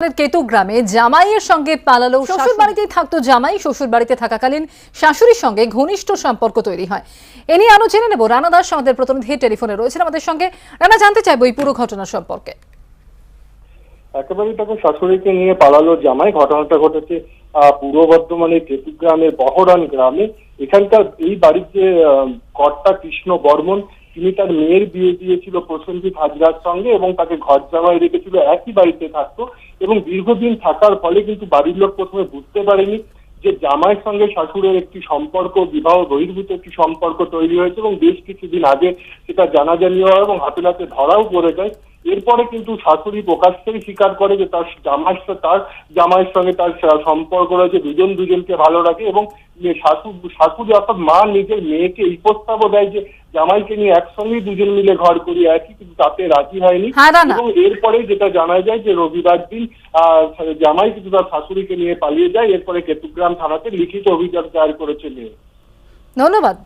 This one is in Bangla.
শহরের কেতুগ্রামে জামাইয়ের সঙ্গে পালালো। শ্বশুর বাড়িতেই থাকতো জামাই, শ্বশুর বাড়িতে থাকাকালীন শাশুড়ির সঙ্গে ঘনিষ্ঠ সম্পর্ক তৈরি হয়। এ নিয়ে আরো জেনে নেব। রানা দাস আমাদের প্রতিনিধি টেলিফোনে রয়েছেন আমাদের সঙ্গে। রানা, জানতে চাইবো এই পুরো ঘটনা সম্পর্কে। একেবারে তাকে শাশুড়িকে নিয়ে পালালো জামাই। ঘটনাটা ঘটেছে পূর্ব বর্ধমানের কেতুগ্রামের বহরান গ্রামে। এখানকার এই বাড়ির যে কর্তা কৃষ্ণ বর্মন, তিনি তার মেয়ের বিয়ে দিয়েছিল প্রসেনজিৎ হাজরার সঙ্গে এবং তাকে ঘর জামাই রেখেছিল, একই বাড়িতে থাকতো এবং দীর্ঘদিন থাকার ফলে কিন্তু বাড়ির লোক প্রথমে বুঝতে পারেনি যে জামাইয়ের সঙ্গে শাশুড়ের একটি সম্পর্ক, বিবাহ বহির্ভূত একটি সম্পর্ক তৈরি হয়েছে এবং বেশ কিছুদিন আগে সেটা জানাজানি হয় এবং হাতে নাতে ধরাও পড়ে যায়। এরপরে কিন্তু শাশুড়ি প্রকাশ্যেই স্বীকার করে যে তার জামাইয়ের সঙ্গে তার সম্পর্ক রয়েছে, দুজনকে ভালো রাখে এবং শাশুড়ি অর্থাৎ মা নিজের মেয়েকে এই প্রস্তাবও দেয় যে জামাইকে নিয়ে একসঙ্গেই দুজন মিলে ঘর করি একই, কিন্তু তাতে রাজি হয়নি। এবং এরপরে যেটা জানা যায় যে রবিবার দিন জামাই কিন্তু তার শাশুড়িকে নিয়ে পালিয়ে যায়। এরপরে কেতুগ্রাম থানাতে লিখিত অভিযোগ দায়ের করেছে মেয়ে। ধন্যবাদ।